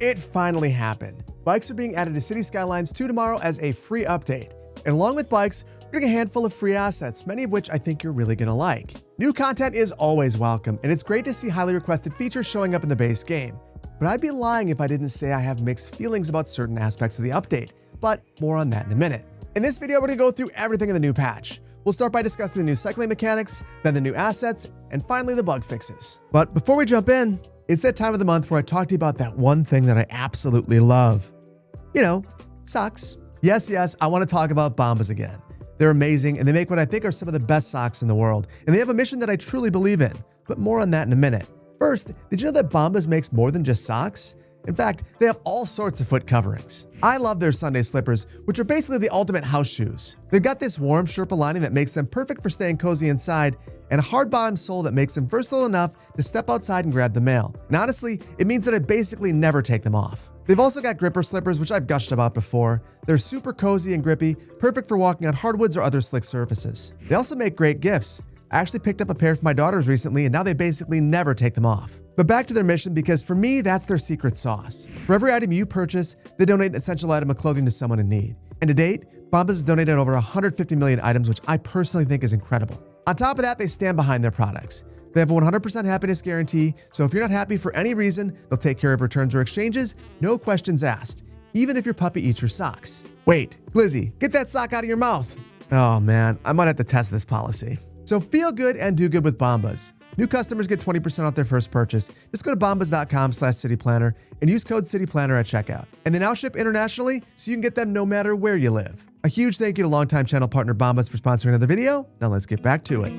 It finally happened. Bikes are being added to City Skylines 2 tomorrow as a free update. And along with bikes, we're getting a handful of free assets, many of which I think you're really gonna like. New content is always welcome, and it's great to see highly requested features showing up in the base game. But I'd be lying if I didn't say I have mixed feelings about certain aspects of the update, but more on that in a minute. In this video, we're gonna go through everything in the new patch. We'll start by discussing the new cycling mechanics, then the new assets, and finally the bug fixes. But before we jump in, it's that time of the month where I talk to you about that one thing that I absolutely love. You know, socks. Yes, I want to talk about Bombas again. They're amazing, and they make what I think are some of the best socks in the world, and they have a mission that I truly believe in, but more on that in a minute. First, did you know that Bombas makes more than just socks? In fact, they have all sorts of foot coverings. I love their Sunday slippers, which are basically the ultimate house shoes. They've got this warm Sherpa lining that makes them perfect for staying cozy inside, and a hard-bottom sole that makes them versatile enough to step outside and grab the mail. And honestly, it means that I basically never take them off. They've also got gripper slippers, which I've gushed about before. They're super cozy and grippy, perfect for walking on hardwoods or other slick surfaces. They also make great gifts. I actually picked up a pair for my daughters recently, and now they basically never take them off. But back to their mission, because for me, that's their secret sauce. For every item you purchase, they donate an essential item of clothing to someone in need. And to date, Bombas has donated over 150 million items, which I personally think is incredible. On top of that, they stand behind their products. They have a 100% happiness guarantee, so if you're not happy for any reason, they'll take care of returns or exchanges, no questions asked, even if your puppy eats your socks. Wait, Glizzy, get that sock out of your mouth. Oh man, I might have to test this policy. So feel good and do good with Bombas. New customers get 20% off their first purchase. Just go to bombas.com/cityplanner and use code cityplanner at checkout. And they now ship internationally, so you can get them no matter where you live. A huge thank you to longtime channel partner Bombas for sponsoring another video. Now let's get back to it.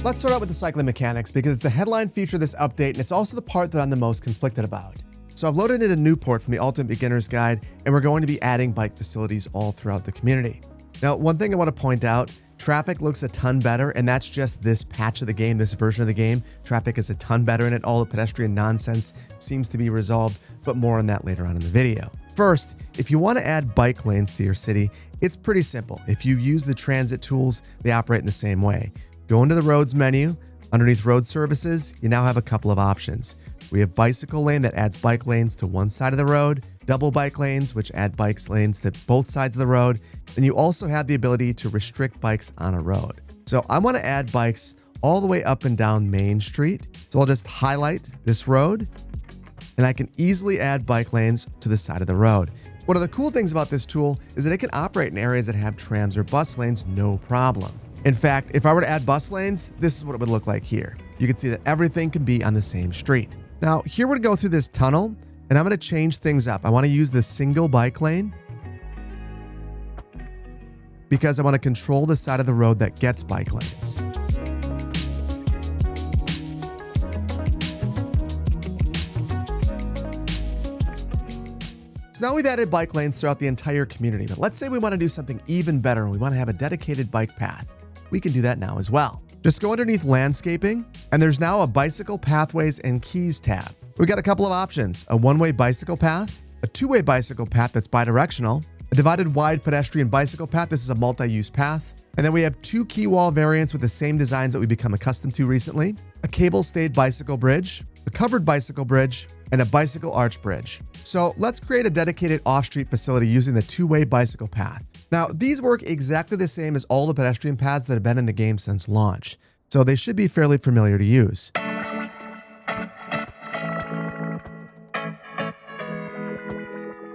Let's start out with the cycling mechanics because it's the headline feature of this update and it's also the part that I'm the most conflicted about. So I've loaded in a new port from the Ultimate Beginner's Guide and we're going to be adding bike facilities all throughout the community. Now, one thing I want to point out, traffic looks a ton better, and that's just this patch of the game, this version of the game. Traffic is a ton better in it. All the pedestrian nonsense seems to be resolved, but more on that later on in the video. First, if you want to add bike lanes to your city, it's pretty simple. If you use the transit tools, they operate in the same way. Go into the roads menu. Underneath road services, you now have a couple of options. We have bicycle lane that adds bike lanes to one side of the road, double bike lanes, which add bike lanes to both sides of the road. And you also have the ability to restrict bikes on a road. So I want to add bikes all the way up and down Main Street. So I'll just highlight this road and I can easily add bike lanes to the side of the road. One of the cool things about this tool is that it can operate in areas that have trams or bus lanes, no problem. In fact, if I were to add bus lanes, this is what it would look like here. You can see that everything can be on the same street. Now, here we're going to go through this tunnel, and I'm going to change things up. I want to use the single bike lane because I want to control the side of the road that gets bike lanes. So now we've added bike lanes throughout the entire community, but let's say we want to do something even better and we want to have a dedicated bike path. We can do that now as well. Just go underneath landscaping, and there's now a bicycle pathways and keys tab. We've got a couple of options: a one-way bicycle path, a two-way bicycle path that's bidirectional, a divided wide pedestrian bicycle path. This is a multi-use path. And then we have two key wall variants with the same designs that we've become accustomed to recently, a cable-stayed bicycle bridge, a covered bicycle bridge, and a bicycle arch bridge. So let's create a dedicated off-street facility using the two-way bicycle path. Now, these work exactly the same as all the pedestrian paths that have been in the game since launch, so they should be fairly familiar to use.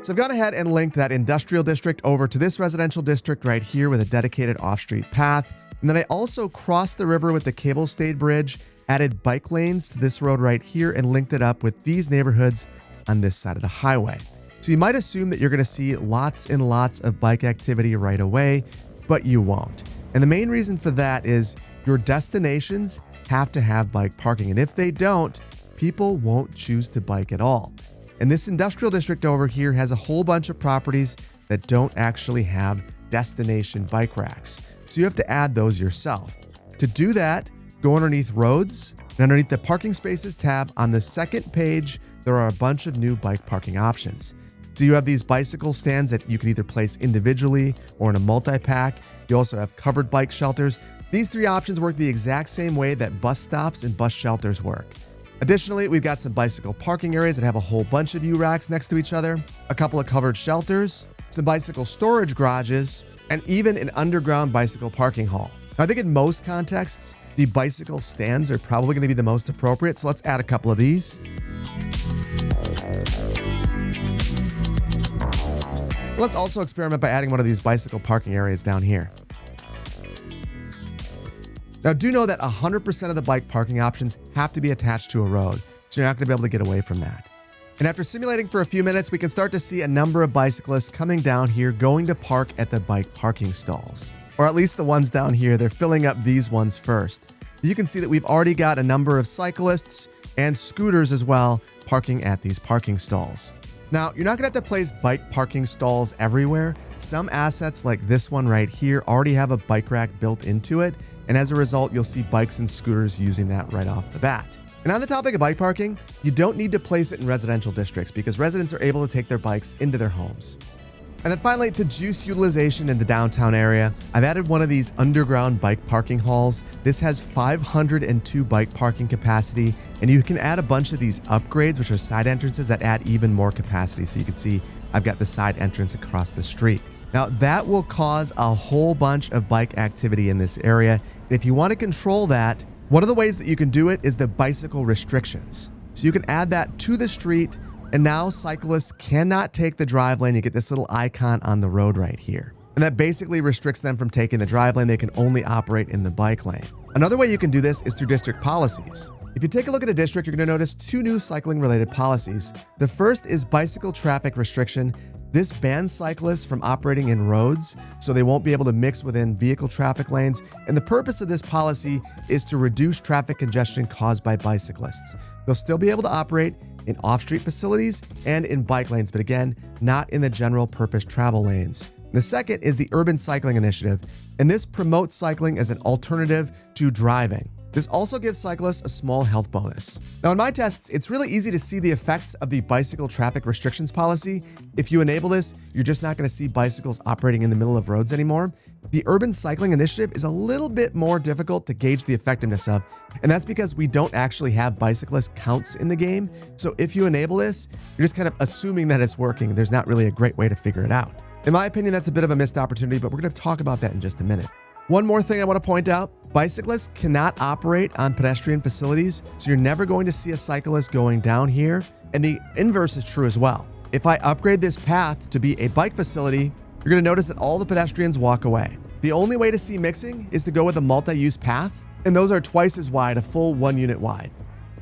So I've gone ahead and linked that industrial district over to this residential district right here with a dedicated off-street path. And then I also crossed the river with the cable-stayed bridge, added bike lanes to this road right here, and linked it up with these neighborhoods on this side of the highway. So you might assume that you're going to see lots and lots of bike activity right away, but you won't. And the main reason for that is your destinations have to have bike parking. And if they don't, people won't choose to bike at all. And this industrial district over here has a whole bunch of properties that don't actually have destination bike racks. So you have to add those yourself. To do that, go underneath roads, and underneath the parking spaces tab on the second page, there are a bunch of new bike parking options. So you have these bicycle stands that you can either place individually or in a multi-pack. You also have covered bike shelters. These three options work the exact same way that bus stops and bus shelters work. Additionally, we've got some bicycle parking areas that have a whole bunch of U-racks next to each other, a couple of covered shelters, some bicycle storage garages, and even an underground bicycle parking hall. Now, I think in most contexts, the bicycle stands are probably going to be the most appropriate, so let's add a couple of these. Let's also experiment by adding one of these bicycle parking areas down here. Now, do know that 100% of the bike parking options have to be attached to a road, so you're not going to be able to get away from that. And after simulating for a few minutes, we can start to see a number of bicyclists coming down here going to park at the bike parking stalls. Or at least the ones down here, they're filling up these ones first. You can see that we've already got a number of cyclists and scooters as well parking at these parking stalls. Now, you're not going to have to place bike parking stalls everywhere. Some assets like this one right here already have a bike rack built into it, and as a result, you'll see bikes and scooters using that right off the bat. And on the topic of bike parking, you don't need to place it in residential districts because residents are able to take their bikes into their homes. And then finally, to juice utilization in the downtown area, I've added one of these underground bike parking halls. This has 502 bike parking capacity, and you can add a bunch of these upgrades, which are side entrances that add even more capacity. So you can see I've got the side entrance across the street. Now, that will cause a whole bunch of bike activity in this area. And if you want to control that, one of the ways that you can do it is the bicycle restrictions. So you can add that to the street, and now cyclists cannot take the drive lane. You get this little icon on the road right here. And that basically restricts them from taking the drive lane. They can only operate in the bike lane. Another way you can do this is through district policies. If you take a look at a district, you're going to notice two new cycling-related policies. The first is bicycle traffic restriction. This bans cyclists from operating in roads, so they won't be able to mix within vehicle traffic lanes. And the purpose of this policy is to reduce traffic congestion caused by bicyclists. They'll still be able to operate in off-street facilities and in bike lanes, but again, not in the general purpose travel lanes. The second is the Urban Cycling Initiative, and this promotes cycling as an alternative to driving. This also gives cyclists a small health bonus. Now, in my tests, it's really easy to see the effects of the bicycle traffic restrictions policy. If you enable this, you're just not going to see bicycles operating in the middle of roads anymore. The Urban Cycling Initiative is a little bit more difficult to gauge the effectiveness of, and that's because we don't actually have bicyclist counts in the game. So if you enable this, you're just kind of assuming that it's working. There's not really a great way to figure it out. In my opinion, that's a bit of a missed opportunity, but we're going to talk about that in just a minute. One more thing I want to point out, bicyclists cannot operate on pedestrian facilities, so you're never going to see a cyclist going down here, and the inverse is true as well. If I upgrade this path to be a bike facility, you're going to notice that all the pedestrians walk away. The only way to see mixing is to go with a multi-use path, and those are twice as wide, a full 1 unit wide.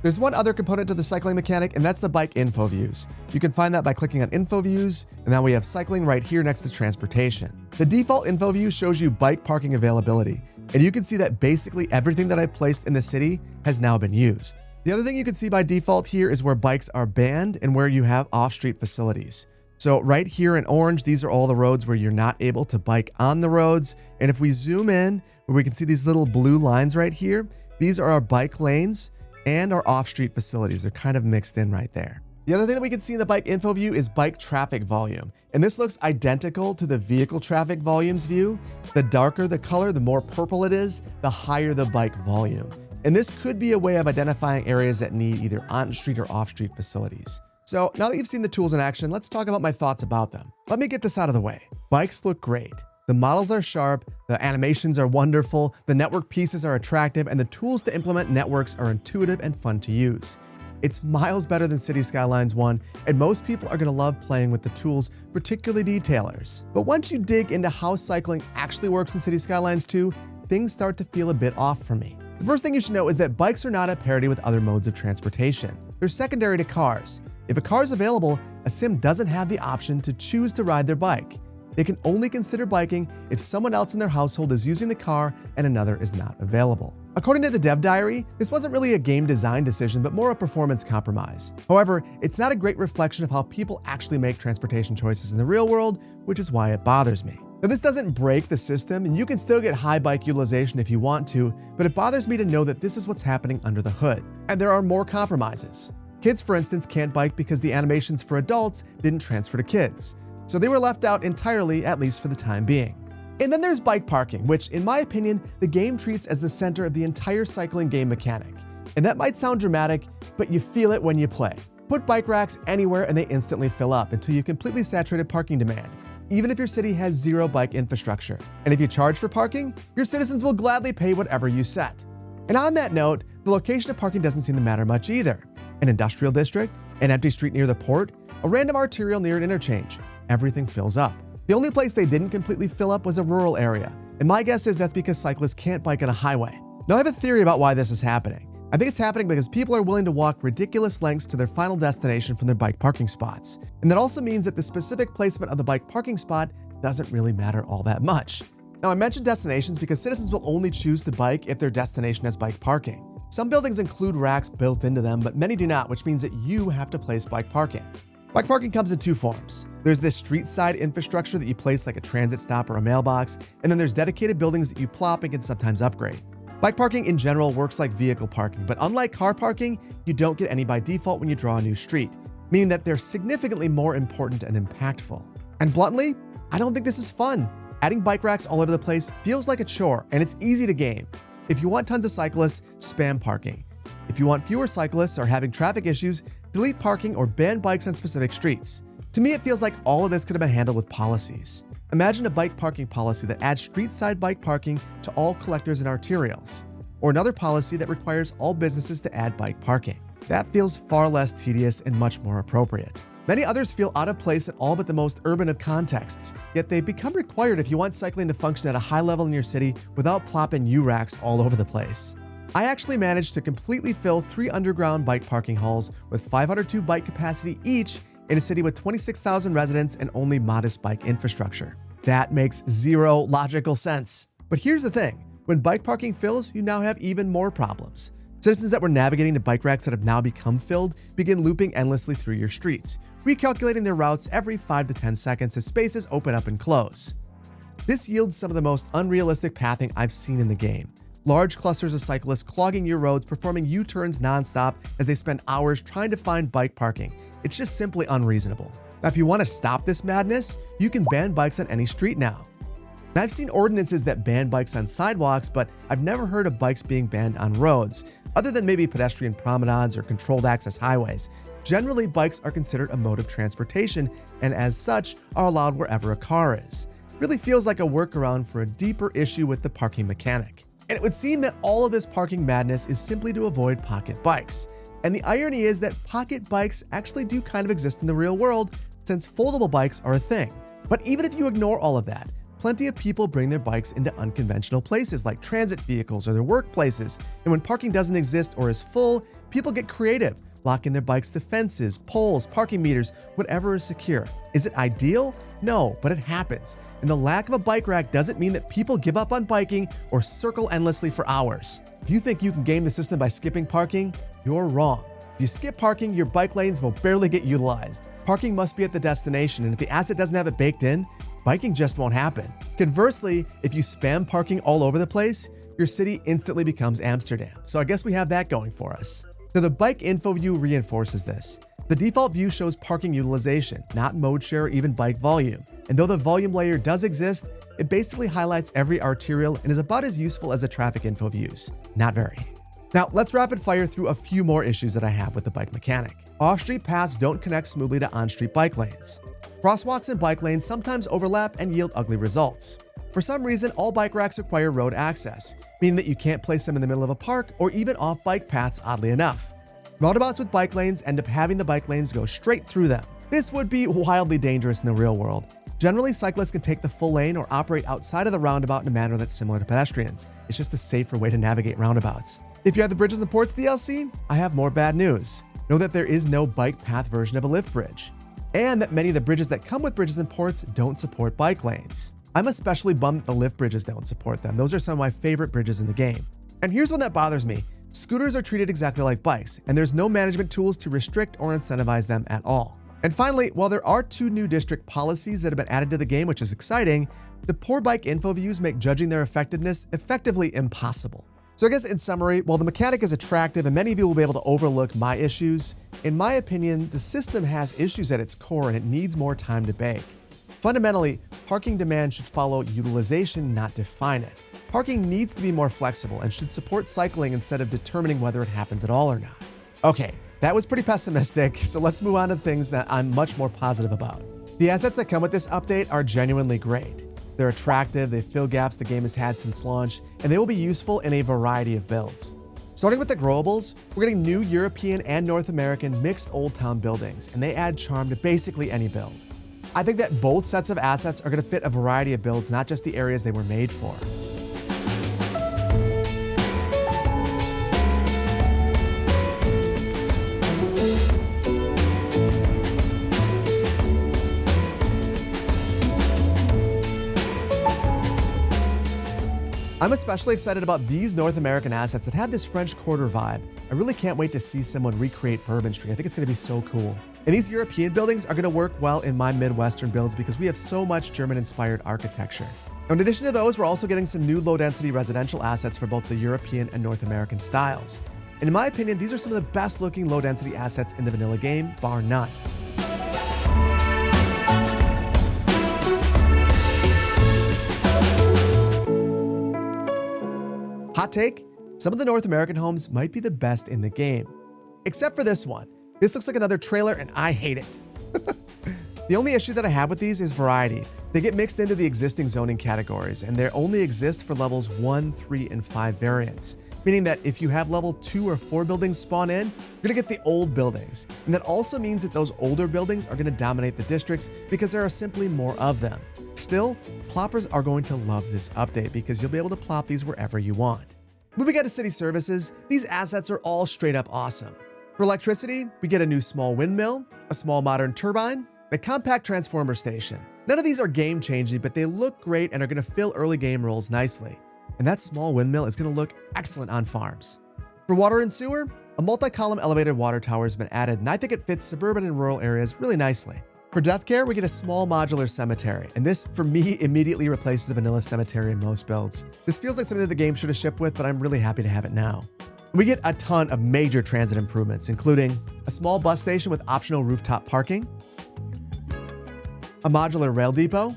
There's one other component to the cycling mechanic, and that's the bike info views. You can find that by clicking on info views, and now we have cycling right here next to transportation. The default info view shows you bike parking availability, and you can see that basically everything that I placed in the city has now been used. The other thing you can see by default here is where bikes are banned and where you have off-street facilities. So right here in orange, these are all the roads where you're not able to bike on the roads. And if we zoom in, where we can see these little blue lines right here, these are our bike lanes and our off-street facilities. They're kind of mixed in right there. The other thing that we can see in the bike info view is bike traffic volume. And this looks identical to the vehicle traffic volumes view. The darker the color, the more purple it is, the higher the bike volume. And this could be a way of identifying areas that need either on-street or off-street facilities. So now that you've seen the tools in action, let's talk about my thoughts about them. Let me get this out of the way. Bikes look great. The models are sharp, the animations are wonderful, the network pieces are attractive, and the tools to implement networks are intuitive and fun to use. It's miles better than City Skylines 1, and most people are going to love playing with the tools, particularly detailers. But once you dig into how cycling actually works in City Skylines 2, things start to feel a bit off for me. The first thing you should know is that bikes are not at parity with other modes of transportation. They're secondary to cars. If a car is available, a sim doesn't have the option to choose to ride their bike. They can only consider biking if someone else in their household is using the car and another is not available. According to the dev diary, this wasn't really a game design decision, but more a performance compromise. However, it's not a great reflection of how people actually make transportation choices in the real world, which is why it bothers me. Now, this doesn't break the system, and you can still get high bike utilization if you want to, but it bothers me to know that this is what's happening under the hood. And there are more compromises. Kids, for instance, can't bike because the animations for adults didn't transfer to kids. So they were left out entirely, at least for the time being. And then there's bike parking, which, in my opinion, the game treats as the center of the entire cycling game mechanic. And that might sound dramatic, but you feel it when you play. Put bike racks anywhere and they instantly fill up until you've completely saturated parking demand, even if your city has zero bike infrastructure. And if you charge for parking, your citizens will gladly pay whatever you set. And on that note, the location of parking doesn't seem to matter much either. An industrial district, an empty street near the port, a random arterial near an interchange, everything fills up. The only place they didn't completely fill up was a rural area, and my guess is that's because cyclists can't bike on a highway. Now I have a theory about why this is happening. I think it's happening because people are willing to walk ridiculous lengths to their final destination from their bike parking spots. And that also means that the specific placement of the bike parking spot doesn't really matter all that much. Now I mentioned destinations because citizens will only choose to bike if their destination has bike parking. Some buildings include racks built into them, but many do not, which means that you have to place bike parking. Bike parking comes in two forms. There's this street side infrastructure that you place like a transit stop or a mailbox, and then there's dedicated buildings that you plop and can sometimes upgrade. Bike parking in general works like vehicle parking, but unlike car parking, you don't get any by default when you draw a new street, meaning that they're significantly more important and impactful. And bluntly, I don't think this is fun. Adding bike racks all over the place feels like a chore, and it's easy to game. If you want tons of cyclists, spam parking. If you want fewer cyclists or having traffic issues, delete parking or ban bikes on specific streets. To me, it feels like all of this could have been handled with policies. Imagine a bike parking policy that adds street-side bike parking to all collectors and arterials, or another policy that requires all businesses to add bike parking. That feels far less tedious and much more appropriate. Many others feel out of place in all but the most urban of contexts, yet they become required if you want cycling to function at a high level in your city without plopping U-racks all over the place. I actually managed to completely fill 3 underground bike parking halls with 502 bike capacity each in a city with 26,000 residents and only modest bike infrastructure. That makes zero logical sense. But here's the thing, when bike parking fills, you now have even more problems. Citizens that were navigating the bike racks that have now become filled begin looping endlessly through your streets, recalculating their routes every 5 to 10 seconds as spaces open up and close. This yields some of the most unrealistic pathing I've seen in the game. Large clusters of cyclists clogging your roads, performing U-turns nonstop as they spend hours trying to find bike parking. It's just simply unreasonable. Now, if you want to stop this madness, you can ban bikes on any street now. Now, I've seen ordinances that ban bikes on sidewalks, but I've never heard of bikes being banned on roads, other than maybe pedestrian promenades or controlled access highways. Generally, bikes are considered a mode of transportation and as such are allowed wherever a car is. It really feels like a workaround for a deeper issue with the parking mechanic. And it would seem that all of this parking madness is simply to avoid pocket bikes. And the irony is that pocket bikes actually do kind of exist in the real world since foldable bikes are a thing. But even if you ignore all of that, plenty of people bring their bikes into unconventional places like transit vehicles or their workplaces. And when parking doesn't exist or is full, people get creative, locking their bikes to fences, poles, parking meters, whatever is secure. Is it ideal? No, but it happens. And the lack of a bike rack doesn't mean that people give up on biking or circle endlessly for hours. If you think you can game the system by skipping parking, you're wrong. If you skip parking, your bike lanes will barely get utilized. Parking must be at the destination, and if the asset doesn't have it baked in, biking just won't happen. Conversely, if you spam parking all over the place, your city instantly becomes Amsterdam. So I guess we have that going for us. Now, the bike info view reinforces this. The default view shows parking utilization, not mode share or even bike volume. And though the volume layer does exist, it basically highlights every arterial and is about as useful as the traffic info views. Not very. Now, let's rapid fire through a few more issues that I have with the bike mechanic. Off-street paths don't connect smoothly to on-street bike lanes. Crosswalks and bike lanes sometimes overlap and yield ugly results. For some reason, all bike racks require road access, meaning that you can't place them in the middle of a park or even off bike paths, oddly enough. Roundabouts with bike lanes end up having the bike lanes go straight through them. This would be wildly dangerous in the real world. Generally, cyclists can take the full lane or operate outside of the roundabout in a manner that's similar to pedestrians. It's just a safer way to navigate roundabouts. If you have the Bridges and Ports DLC, I have more bad news. Know that there is no bike path version of a lift bridge, and that many of the bridges that come with Bridges and Ports don't support bike lanes. I'm especially bummed that the lift bridges don't support them. Those are some of my favorite bridges in the game. And here's one that bothers me. Scooters are treated exactly like bikes, and there's no management tools to restrict or incentivize them at all. And finally, while there are 2 new district policies that have been added to the game, which is exciting, the poor bike info views make judging their effectiveness effectively impossible. So I guess in summary, while the mechanic is attractive and many of you will be able to overlook my issues, in my opinion, the system has issues at its core and it needs more time to bake. Fundamentally, parking demand should follow utilization, not define it. Parking needs to be more flexible and should support cycling instead of determining whether it happens at all or not. Okay, that was pretty pessimistic, so let's move on to things that I'm much more positive about. The assets that come with this update are genuinely great. They're attractive, they fill gaps the game has had since launch, and they will be useful in a variety of builds. Starting with the growables, we're getting new European and North American mixed Old Town buildings, and they add charm to basically any build. I think that both sets of assets are going to fit a variety of builds, not just the areas they were made for. I'm especially excited about these North American assets that have this French Quarter vibe. I really can't wait to see someone recreate Bourbon Street. I think it's going to be so cool. And these European buildings are going to work well in my Midwestern builds because we have so much German-inspired architecture. In addition to those, we're also getting some new low-density residential assets for both the European and North American styles. And in my opinion, these are some of the best-looking low-density assets in the vanilla game, bar none. Hot take, some of the North American homes might be the best in the game. Except for this one. This looks like another trailer and I hate it. The only issue that I have with these is variety. They get mixed into the existing zoning categories and they only exist for levels 1, 3, and 5 variants. Meaning that if you have level 2 or 4 buildings spawn in, you're gonna get the old buildings. And that also means that those older buildings are gonna dominate the districts because there are simply more of them. Still, ploppers are going to love this update because you'll be able to plop these wherever you want. Moving on to city services, these assets are all straight up awesome. For electricity, we get a new small windmill, a small modern turbine, and a compact transformer station. None of these are game changing, but they look great and are going to fill early game roles nicely. And that small windmill is going to look excellent on farms. For water and sewer, a multi-column elevated water tower has been added, and I think it fits suburban and rural areas really nicely. For death care, we get a small modular cemetery, and this, for me, immediately replaces a vanilla cemetery in most builds. This feels like something that the game should have shipped with, but I'm really happy to have it now. We get a ton of major transit improvements, including a small bus station with optional rooftop parking, a modular rail depot,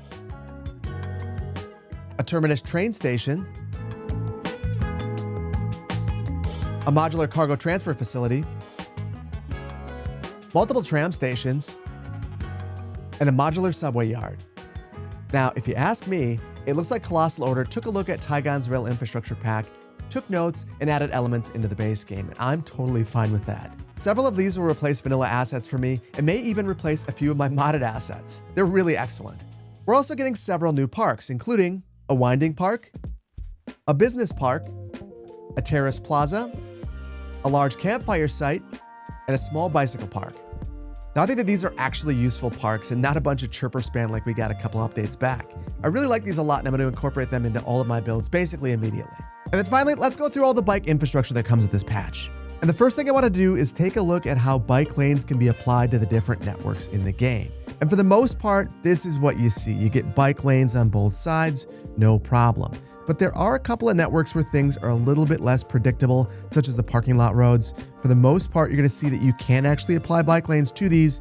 a terminus train station, a modular cargo transfer facility, multiple tram stations, and a modular subway yard. Now, if you ask me, it looks like Colossal Order took a look at Tygon's rail infrastructure pack, took notes, and added elements into the base game, and I'm totally fine with that. Several of these will replace vanilla assets for me, and may even replace a few of my modded assets. They're really excellent. We're also getting several new parks, including a winding park, a business park, a terrace plaza, a large campfire site, and a small bicycle park. Now, I think that these are actually useful parks and not a bunch of chirper spam like we got a couple updates back. I really like these a lot and I'm going to incorporate them into all of my builds basically immediately. And then finally, let's go through all the bike infrastructure that comes with this patch. And the first thing I want to do is take a look at how bike lanes can be applied to the different networks in the game. And for the most part, this is what you see. You get bike lanes on both sides, no problem. But there are a couple of networks where things are a little bit less predictable, such as the parking lot roads. For the most part, you're going to see that you can actually apply bike lanes to these,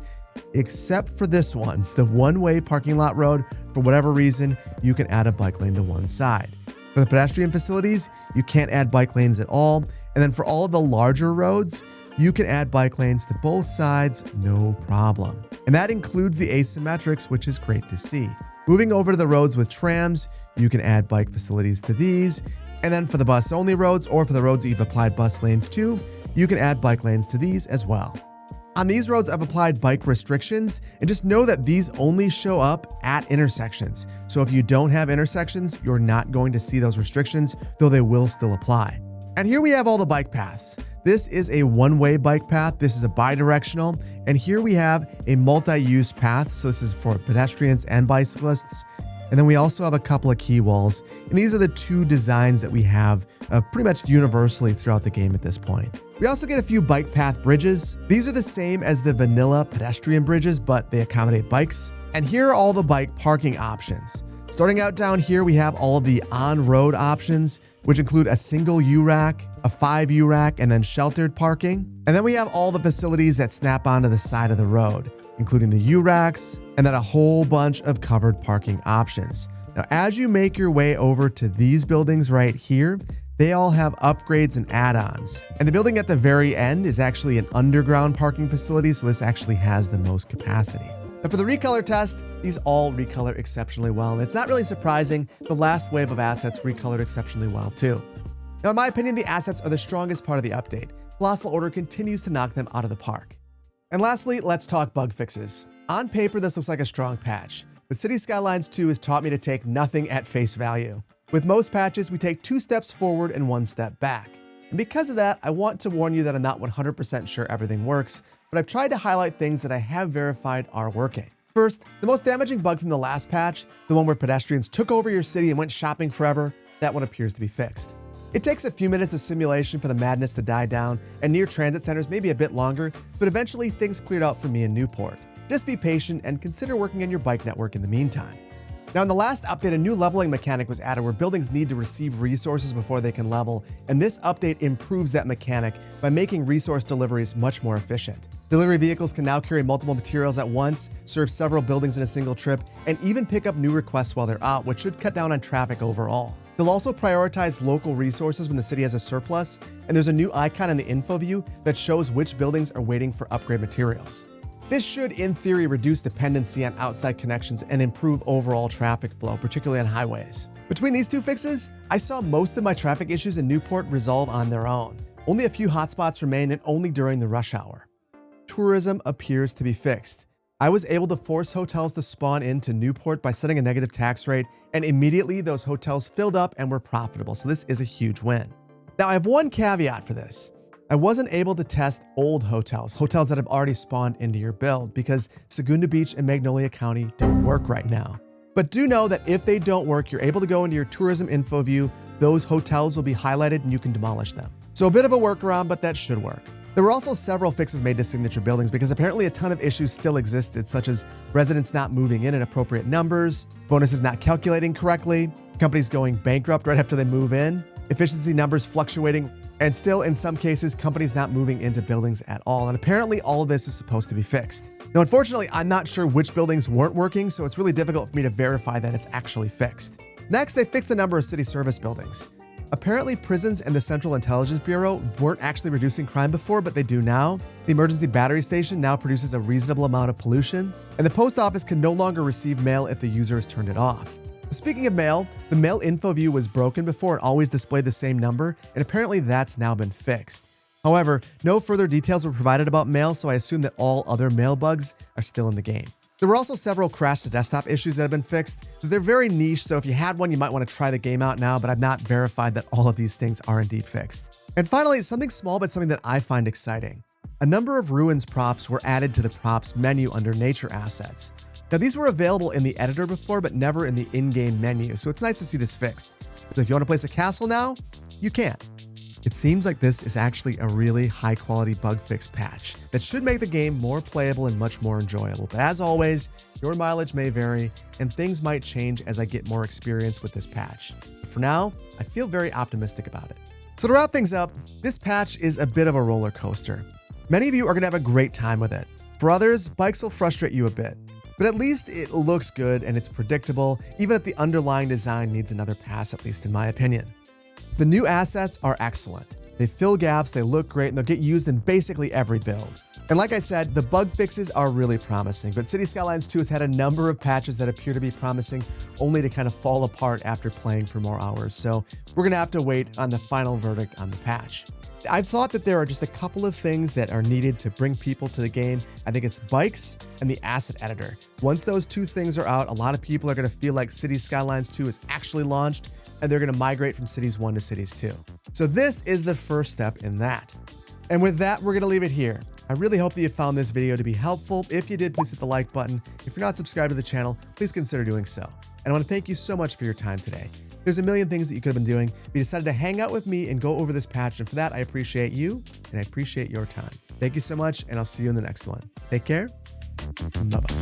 except for this one, the one-way parking lot road. For whatever reason, you can add a bike lane to one side. For the pedestrian facilities, you can't add bike lanes at all. And then for all of the larger roads, you can add bike lanes to both sides, no problem. And that includes the asymmetrics, which is great to see. Moving over to the roads with trams, you can add bike facilities to these. And then for the bus-only roads, or for the roads that you've applied bus lanes to, you can add bike lanes to these as well. On these roads, I've applied bike restrictions, and just know that these only show up at intersections. So if you don't have intersections, you're not going to see those restrictions, though they will still apply. And here we have all the bike paths. This is a one-way bike path. This is a bi-directional. And here we have a multi-use path. So this is for pedestrians and bicyclists. And then we also have a couple of key walls. And these are the two designs that we have pretty much universally throughout the game at this point. We also get a few bike path bridges. These are the same as the vanilla pedestrian bridges, but they accommodate bikes. And here are all the bike parking options. Starting out down here, we have all of the on-road options, which include a single U-rack, a 5 U-rack, and then sheltered parking. And then we have all the facilities that snap onto the side of the road, including the U-Racks, and then a whole bunch of covered parking options. Now, as you make your way over to these buildings right here, they all have upgrades and add-ons. And the building at the very end is actually an underground parking facility, so this actually has the most capacity. Now for the recolor test, these all recolor exceptionally well, and it's not really surprising, the last wave of assets recolored exceptionally well too. Now in my opinion, the assets are the strongest part of the update. Colossal Order continues to knock them out of the park. And lastly, let's talk bug fixes. On paper, this looks like a strong patch, but Cities Skylines 2 has taught me to take nothing at face value. With most patches, we take 2 steps forward and 1 step back. And because of that, I want to warn you that I'm not 100% sure everything works, but I've tried to highlight things that I have verified are working. First, the most damaging bug from the last patch, the one where pedestrians took over your city and went shopping forever, that one appears to be fixed. It takes a few minutes of simulation for the madness to die down, and near transit centers maybe a bit longer, but eventually things cleared out for me in Newport. Just be patient and consider working on your bike network in the meantime. Now in the last update, a new leveling mechanic was added where buildings need to receive resources before they can level, and this update improves that mechanic by making resource deliveries much more efficient. Delivery vehicles can now carry multiple materials at once, serve several buildings in a single trip, and even pick up new requests while they're out, which should cut down on traffic overall. They'll also prioritize local resources when the city has a surplus, and there's a new icon in the info view that shows which buildings are waiting for upgrade materials. This should, in theory, reduce dependency on outside connections and improve overall traffic flow, particularly on highways. Between these two fixes, I saw most of my traffic issues in Newport resolve on their own. Only a few hotspots remain, and only during the rush hour. Tourism appears to be fixed. I was able to force hotels to spawn into Newport by setting a negative tax rate, and immediately those hotels filled up and were profitable, so this is a huge win. Now, I have one caveat for this. I wasn't able to test old hotels that have already spawned into your build, because Segunda Beach and Magnolia County don't work right now. But do know that if they don't work, you're able to go into your tourism info view, those hotels will be highlighted and you can demolish them. So a bit of a workaround, but that should work. There were also several fixes made to signature buildings because apparently a ton of issues still existed, such as residents not moving in appropriate numbers, bonuses not calculating correctly, companies going bankrupt right after they move in, efficiency numbers fluctuating, and still in some cases, companies not moving into buildings at all. And apparently all of this is supposed to be fixed. Now, unfortunately, I'm not sure which buildings weren't working, so it's really difficult for me to verify that it's actually fixed. Next, they fixed the number of city service buildings. Apparently, prisons and the Central Intelligence Bureau weren't actually reducing crime before, but they do now. The emergency battery station now produces a reasonable amount of pollution, and the post office can no longer receive mail if the user has turned it off. Speaking of mail, the mail info view was broken before and always displayed the same number, and apparently that's now been fixed. However, no further details were provided about mail, so I assume that all other mail bugs are still in the game. There were also several crash to desktop issues that have been fixed. They're very niche, so if you had one, you might want to try the game out now, but I've not verified that all of these things are indeed fixed. And finally, something small, but something that I find exciting. A number of ruins props were added to the props menu under nature assets. Now, these were available in the editor before, but never in the in-game menu, so it's nice to see this fixed. So if you want to place a castle now, you can. It seems like this is actually a really high-quality bug fix patch that should make the game more playable and much more enjoyable. But as always, your mileage may vary, and things might change as I get more experience with this patch. But for now, I feel very optimistic about it. So to wrap things up, this patch is a bit of a roller coaster. Many of you are going to have a great time with it. For others, bikes will frustrate you a bit. But at least it looks good and it's predictable, even if the underlying design needs another pass, at least in my opinion. The new assets are excellent. They fill gaps, they look great, and they'll get used in basically every build. And like I said, the bug fixes are really promising, but Cities Skylines 2 has had a number of patches that appear to be promising, only to kind of fall apart after playing for more hours. So we're gonna have to wait on the final verdict on the patch. I've thought that there are just a couple of things that are needed to bring people to the game. I think it's bikes and the asset editor. Once those two things are out, a lot of people are going to feel like Cities Skylines 2 is actually launched, and they're going to migrate from Cities 1 to Cities 2. So this is the first step in that. And with that, we're going to leave it here. I really hope that you found this video to be helpful. If you did, please hit the like button. If you're not subscribed to the channel, please consider doing so. And I want to thank you so much for your time today. There's a million things that you could have been doing, but you decided to hang out with me and go over this patch, and for that, I appreciate you, and I appreciate your time. Thank you so much, and I'll see you in the next one. Take care. Bye-bye.